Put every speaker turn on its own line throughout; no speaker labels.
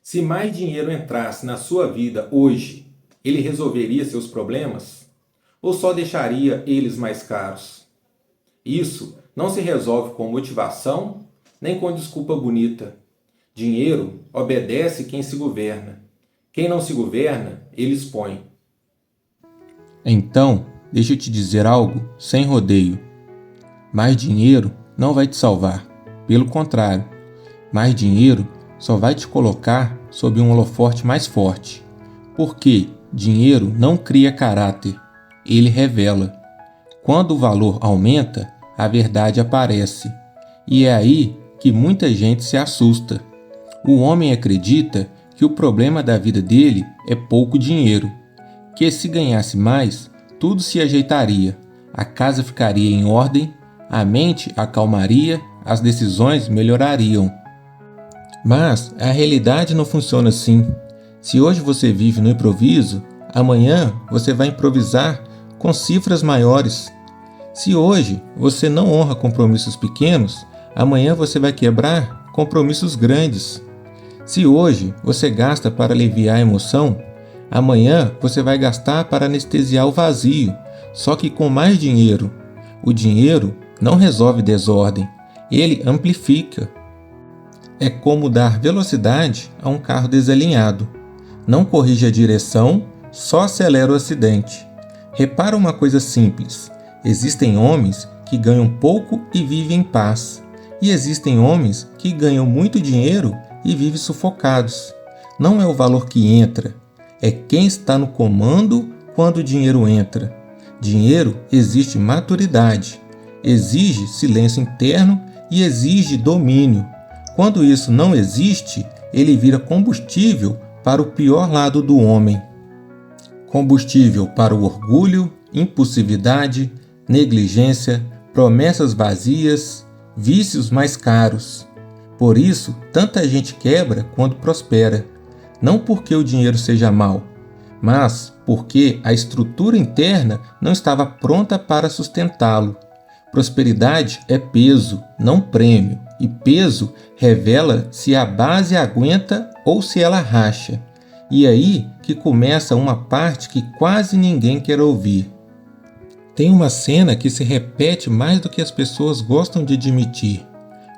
Se mais dinheiro entrasse na sua vida hoje, ele resolveria seus problemas? Ou só deixaria eles mais caros? Isso não se resolve com motivação nem com desculpa bonita. Dinheiro obedece quem se governa. Quem não se governa, ele expõe.
Então, deixa eu te dizer algo sem rodeio. Mais dinheiro não vai te salvar. Pelo contrário, mais dinheiro só vai te colocar sob um holofote mais forte. Porque dinheiro não cria caráter, ele revela. Quando o valor aumenta, a verdade aparece. E é aí que muita gente se assusta. O homem acredita que o problema da vida dele é pouco dinheiro, que se ganhasse mais, tudo se ajeitaria, a casa ficaria em ordem, a mente acalmaria, as decisões melhorariam. Mas a realidade não funciona assim. Se hoje você vive no improviso, amanhã você vai improvisar com cifras maiores. Se hoje você não honra compromissos pequenos, amanhã você vai quebrar compromissos grandes. Se hoje você gasta para aliviar a emoção, amanhã você vai gastar para anestesiar o vazio, só que com mais dinheiro. O dinheiro não resolve desordem, ele amplifica. É como dar velocidade a um carro desalinhado. Não corrige a direção, só acelera o acidente. Repara uma coisa simples: existem homens que ganham pouco e vivem em paz, e existem homens que ganham muito dinheiro e vivem sufocados. Não é o valor que entra, é quem está no comando quando o dinheiro entra. Dinheiro exige maturidade, exige silêncio interno e exige domínio. Quando isso não existe, ele vira combustível para o pior lado do homem. Combustível para o orgulho, impulsividade, negligência, promessas vazias, vícios mais caros. Por isso, tanta gente quebra quando prospera, não porque o dinheiro seja mau, mas porque a estrutura interna não estava pronta para sustentá-lo. Prosperidade é peso, não prêmio, e peso revela se a base aguenta ou se ela racha. E aí que começa uma parte que quase ninguém quer ouvir. Tem uma cena que se repete mais do que as pessoas gostam de admitir.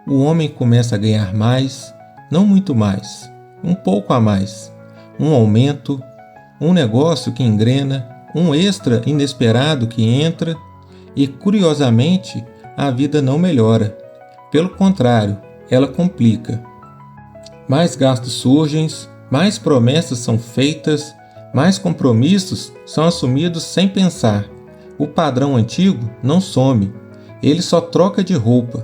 O homem começa a ganhar mais, não muito mais, um pouco a mais. Um aumento, um negócio que engrena, um extra inesperado que entra e, curiosamente, a vida não melhora. Pelo contrário, ela complica. Mais gastos surgem, mais promessas são feitas, mais compromissos são assumidos sem pensar. O padrão antigo não some, ele só troca de roupa,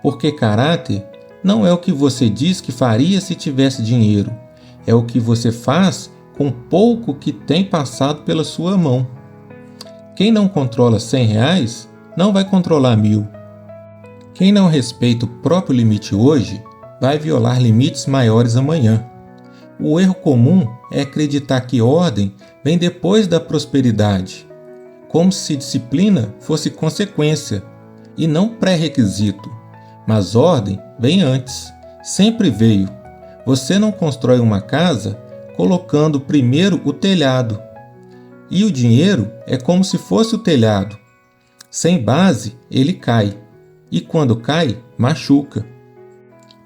porque caráter não é o que você diz que faria se tivesse dinheiro, é o que você faz com pouco que tem passado pela sua mão. Quem não controla R$ 100 não vai controlar 1.000. Quem não respeita o próprio limite hoje vai violar limites maiores amanhã. O erro comum é acreditar que ordem vem depois da prosperidade, como se disciplina fosse consequência e não pré-requisito. Mas ordem vem antes, sempre veio. Você não constrói uma casa colocando primeiro o telhado. E o dinheiro é como se fosse o telhado. Sem base, ele cai. E quando cai, machuca.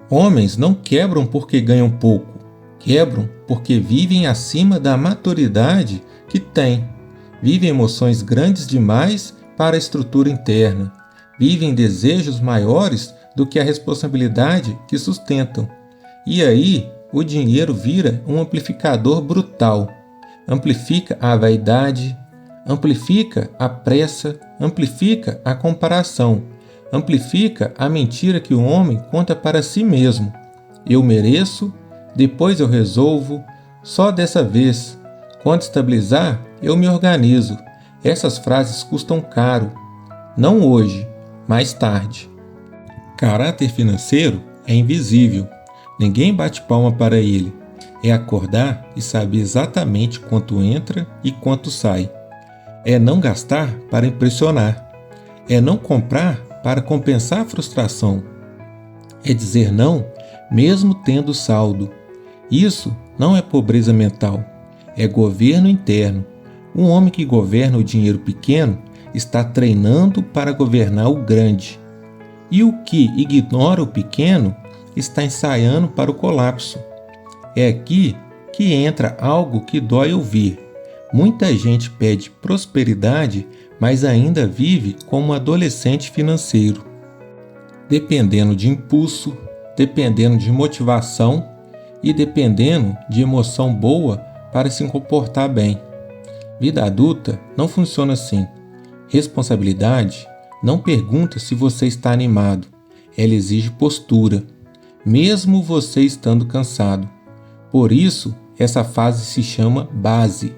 Homens não quebram porque ganham pouco. Quebram porque vivem acima da maturidade que têm. Vivem emoções grandes demais para a estrutura interna. Vivem desejos maiores do que a responsabilidade que sustentam. E aí, o dinheiro vira um amplificador brutal. Amplifica a vaidade, amplifica a pressa, amplifica a comparação, amplifica a mentira que o homem conta para si mesmo. Eu mereço, depois eu resolvo, só dessa vez. Quando estabilizar, eu me organizo. Essas frases custam caro. Não hoje, mais tarde. Caráter financeiro é invisível. Ninguém bate palma para ele. É acordar e saber exatamente quanto entra e quanto sai. É não gastar para impressionar. É não comprar para compensar a frustração. É dizer não, mesmo tendo saldo. Isso não é pobreza mental, é governo interno. Um homem que governa o dinheiro pequeno está treinando para governar o grande. E o que ignora o pequeno está ensaiando para o colapso. É aqui que entra algo que dói ouvir. Muita gente pede prosperidade, mas ainda vive como um adolescente financeiro, dependendo de impulso, dependendo de motivação e dependendo de emoção boa para se comportar bem. Vida adulta não funciona assim. Responsabilidade não pergunta se você está animado, ela exige postura, mesmo você estando cansado. Por isso, essa fase se chama base,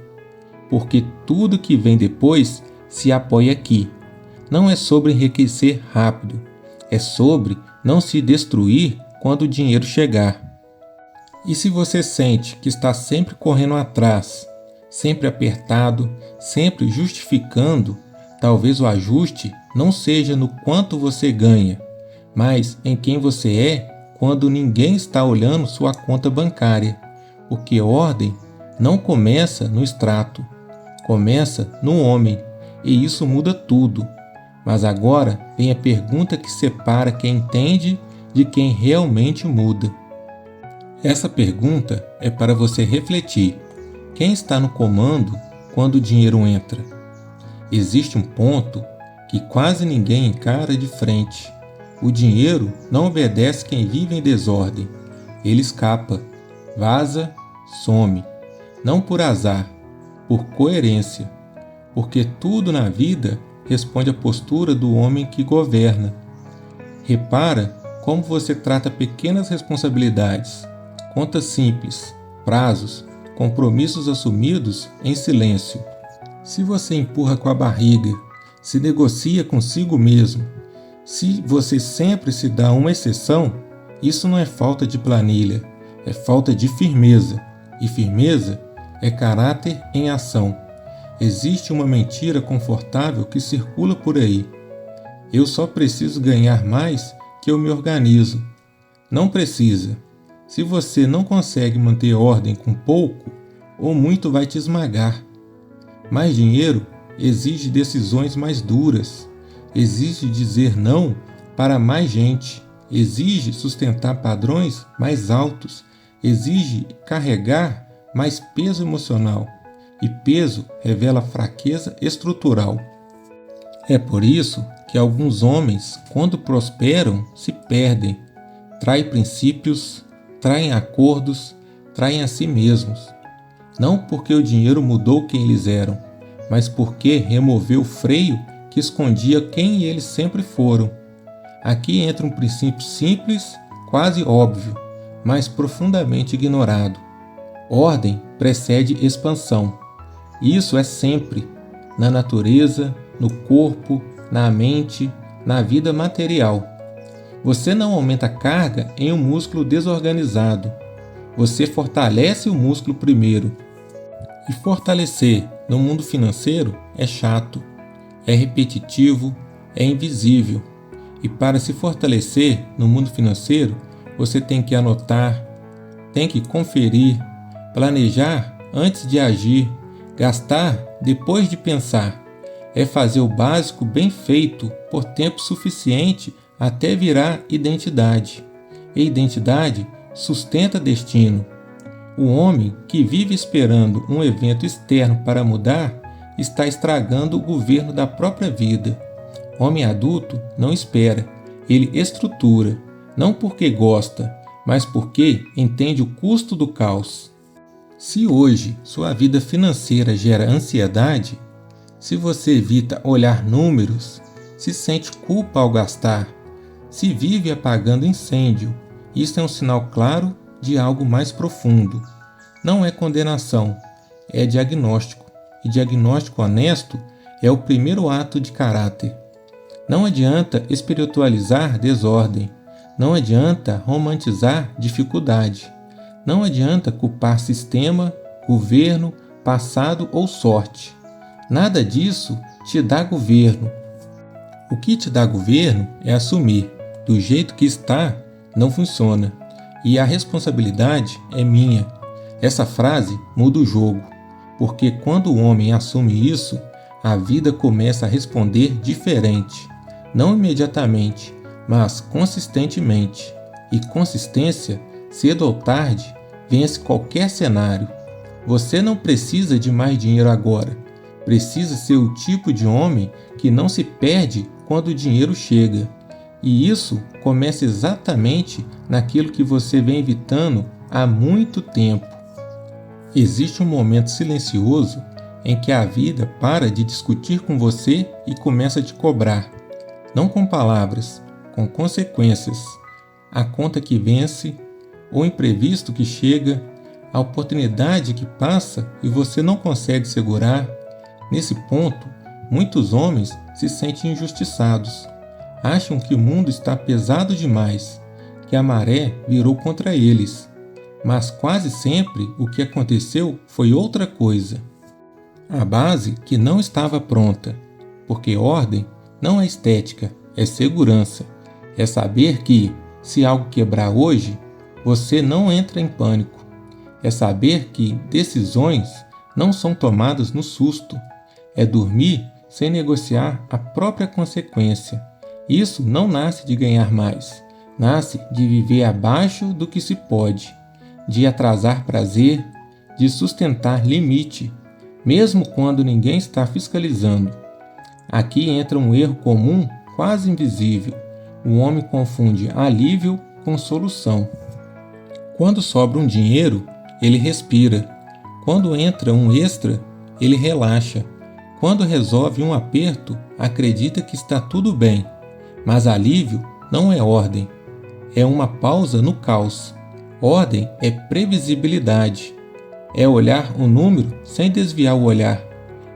porque tudo que vem depois se apoia aqui. Não é sobre enriquecer rápido, é sobre não se destruir quando o dinheiro chegar. E se você sente que está sempre correndo atrás, sempre apertado, sempre justificando, talvez o ajuste não seja no quanto você ganha, mas em quem você é quando ninguém está olhando sua conta bancária. Porque ordem não começa no extrato, começa no homem, e isso muda tudo. Mas agora vem a pergunta que separa quem entende de quem realmente muda. Essa pergunta é para você refletir. Quem está no comando quando o dinheiro entra? Existe um ponto que quase ninguém encara de frente. O dinheiro não obedece quem vive em desordem. Ele escapa, vaza, some. Não por azar, por coerência. Porque tudo na vida responde à postura do homem que governa. Repara como você trata pequenas responsabilidades, contas simples, prazos, compromissos assumidos em silêncio. Se você empurra com a barriga, se negocia consigo mesmo, se você sempre se dá uma exceção, isso não é falta de planilha, é falta de firmeza. E firmeza é caráter em ação. Existe uma mentira confortável que circula por aí. Eu só preciso ganhar mais que eu me organizo. Não precisa. Se você não consegue manter ordem com pouco, ou muito vai te esmagar. Mais dinheiro exige decisões mais duras, exige dizer não para mais gente, exige sustentar padrões mais altos, exige carregar mais peso emocional, e peso revela fraqueza estrutural. É por isso que alguns homens, quando prosperam, se perdem, traem princípios, traem acordos, traem a si mesmos. Não porque o dinheiro mudou quem eles eram, mas porque removeu o freio que escondia quem eles sempre foram. Aqui entra um princípio simples, quase óbvio, mas profundamente ignorado. Ordem precede expansão. Isso é sempre, na natureza, no corpo, na mente, na vida material. Você não aumenta a carga em um músculo desorganizado. Você fortalece o músculo primeiro. E fortalecer no mundo financeiro é chato, é repetitivo, é invisível. E para se fortalecer no mundo financeiro, você tem que anotar, tem que conferir, planejar antes de agir, gastar depois de pensar. É fazer o básico bem feito por tempo suficiente até virar identidade. E identidade sustenta destino. O homem que vive esperando um evento externo para mudar está estragando o governo da própria vida. Homem adulto não espera, ele estrutura, não porque gosta, mas porque entende o custo do caos. Se hoje sua vida financeira gera ansiedade, se você evita olhar números, se sente culpa ao gastar, se vive apagando incêndio, isso é um sinal claro de algo mais profundo. Não é condenação, é diagnóstico. E diagnóstico honesto é o primeiro ato de caráter. Não adianta espiritualizar desordem. Não adianta romantizar dificuldade. Não adianta culpar sistema, governo, passado ou sorte. Nada disso te dá governo. O que te dá governo é assumir, do jeito que está, não funciona. E a responsabilidade é minha. Essa frase muda o jogo, porque quando o homem assume isso, a vida começa a responder diferente, não imediatamente, mas consistentemente. E consistência, cedo ou tarde, vence qualquer cenário. Você não precisa de mais dinheiro agora. Precisa ser o tipo de homem que não se perde quando o dinheiro chega. E isso começa exatamente naquilo que você vem evitando há muito tempo. Existe um momento silencioso em que a vida para de discutir com você e começa a te cobrar. Não com palavras, com consequências. A conta que vence, o imprevisto que chega, a oportunidade que passa e você não consegue segurar. Nesse ponto, muitos homens se sentem injustiçados. Acham que o mundo está pesado demais, que a maré virou contra eles. Mas quase sempre o que aconteceu foi outra coisa. A base que não estava pronta, porque ordem não é estética, é segurança. É saber que, se algo quebrar hoje, você não entra em pânico. É saber que decisões não são tomadas no susto. É dormir sem negociar a própria consequência. Isso não nasce de ganhar mais. Nasce de viver abaixo do que se pode, de atrasar prazer, de sustentar limite, mesmo quando ninguém está fiscalizando. Aqui entra um erro comum, quase invisível. O homem confunde alívio com solução. Quando sobra um dinheiro, ele respira. Quando entra um extra, ele relaxa. Quando resolve um aperto, acredita que está tudo bem. Mas alívio não é ordem. É uma pausa no caos. Ordem é previsibilidade. É olhar o número sem desviar o olhar.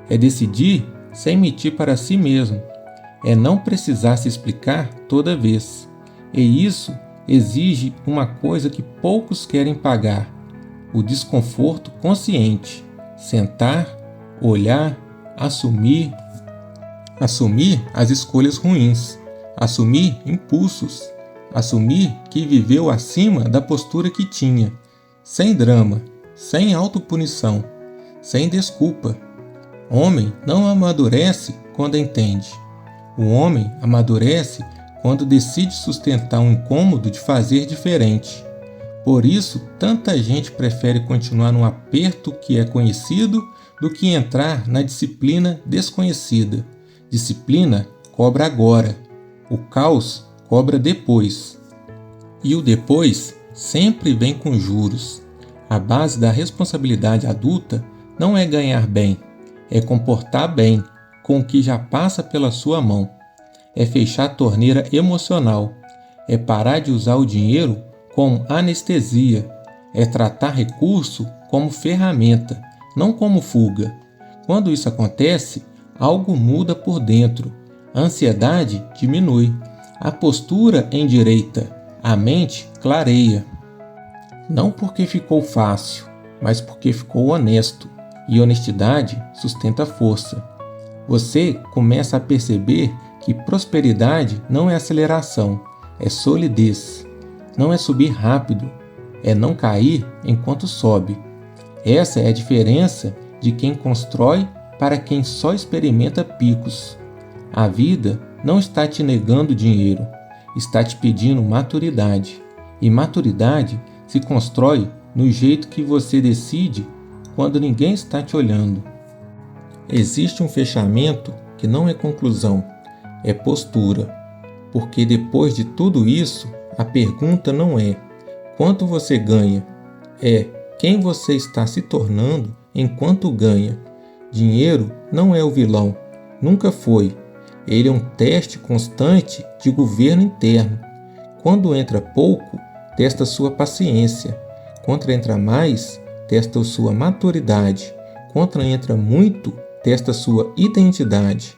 É decidir sem mentir para si mesmo. É não precisar se explicar toda vez. E isso exige uma coisa que poucos querem pagar: o desconforto consciente. Sentar, olhar, assumir as escolhas ruins, assumir impulsos, assumir que viveu acima da postura que tinha, sem drama, sem autopunição, sem desculpa. Homem não amadurece quando entende. O homem amadurece quando decide sustentar um incômodo de fazer diferente. Por isso, tanta gente prefere continuar no aperto que é conhecido do que entrar na disciplina desconhecida. Disciplina cobra agora, o caos cobra depois. E o depois sempre vem com juros. A base da responsabilidade adulta não é ganhar bem, é comportar bem com o que já passa pela sua mão. É fechar a torneira emocional, é parar de usar o dinheiro como anestesia, é tratar recurso como ferramenta, não como fuga. Quando isso acontece, algo muda por dentro. A ansiedade diminui, a postura endireita, a mente clareia. Não porque ficou fácil, mas porque ficou honesto. E honestidade sustenta força. Você começa a perceber que prosperidade não é aceleração, é solidez. Não é subir rápido, é não cair enquanto sobe. Essa é a diferença de quem constrói para quem só experimenta picos. A vida não está te negando dinheiro, está te pedindo maturidade. E maturidade se constrói no jeito que você decide quando ninguém está te olhando. Existe um fechamento que não é conclusão, é postura. Porque depois de tudo isso, a pergunta não é quanto você ganha, é quem você está se tornando enquanto ganha. Dinheiro não é o vilão, nunca foi. Ele é um teste constante de governo interno. Quando entra pouco, testa sua paciência. Quando entra mais, testa sua maturidade. Quando entra muito, testa sua identidade.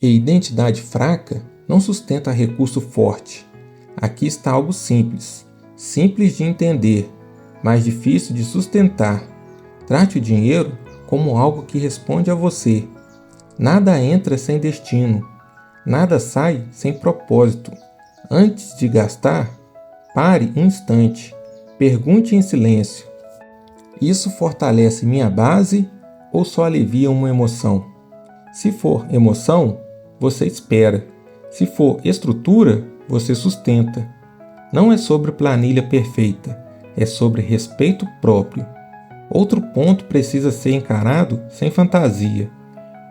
E identidade fraca não sustenta recurso forte. Aqui está algo simples, simples de entender, mas difícil de sustentar. Trate o dinheiro como algo que responde a você. Nada entra sem destino, nada sai sem propósito. Antes de gastar, pare um instante, pergunte em silêncio: Isso fortalece minha base ou só alivia uma emoção? Se for emoção, você espera. Se for estrutura, você sustenta. Não é sobre planilha perfeita, é sobre respeito próprio. Outro ponto precisa ser encarado sem fantasia.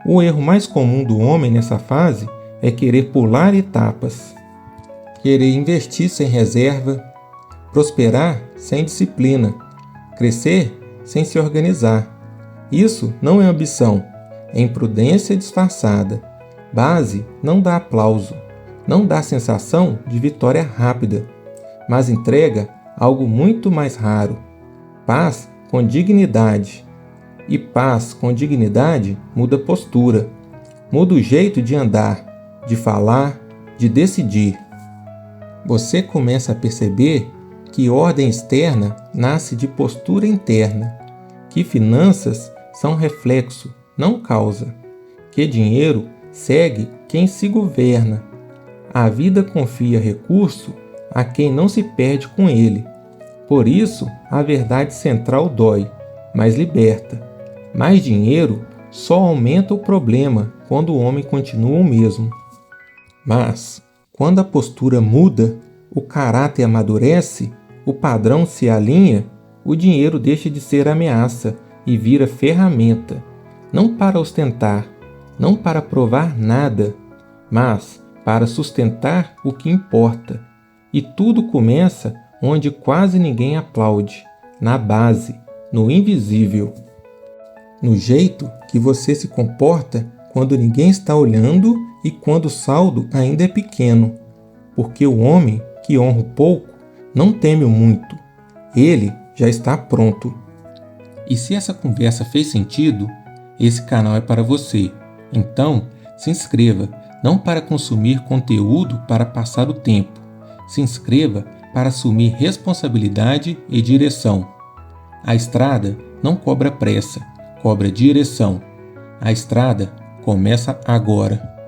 O erro mais comum do homem nessa fase é querer pular etapas, querer investir sem reserva, prosperar sem disciplina, crescer sem se organizar. Isso não é ambição, é imprudência disfarçada. Base não dá aplauso, não dá sensação de vitória rápida, mas entrega algo muito mais raro: paz com dignidade. E paz com dignidade muda postura, muda o jeito de andar, de falar, de decidir. Você começa a perceber que ordem externa nasce de postura interna, que finanças são reflexo, não causa, que dinheiro segue quem se governa. A vida confia recurso a quem não se perde com ele. Por isso, a verdade central dói, mas liberta. Mais dinheiro só aumenta o problema quando o homem continua o mesmo. Mas, quando a postura muda, o caráter amadurece, o padrão se alinha, o dinheiro deixa de ser ameaça e vira ferramenta, não para ostentar, não para provar nada, mas para sustentar o que importa. E tudo começa onde quase ninguém aplaude, na base, no invisível. No jeito que você se comporta quando ninguém está olhando e quando o saldo ainda é pequeno. Porque o homem que honra o pouco não teme o muito. Ele já está pronto. E se essa conversa fez sentido, esse canal é para você. Então, se inscreva, não para consumir conteúdo para passar o tempo. Se inscreva para assumir responsabilidade e direção. A estrada não cobra pressa, cobra direção. A estrada começa agora.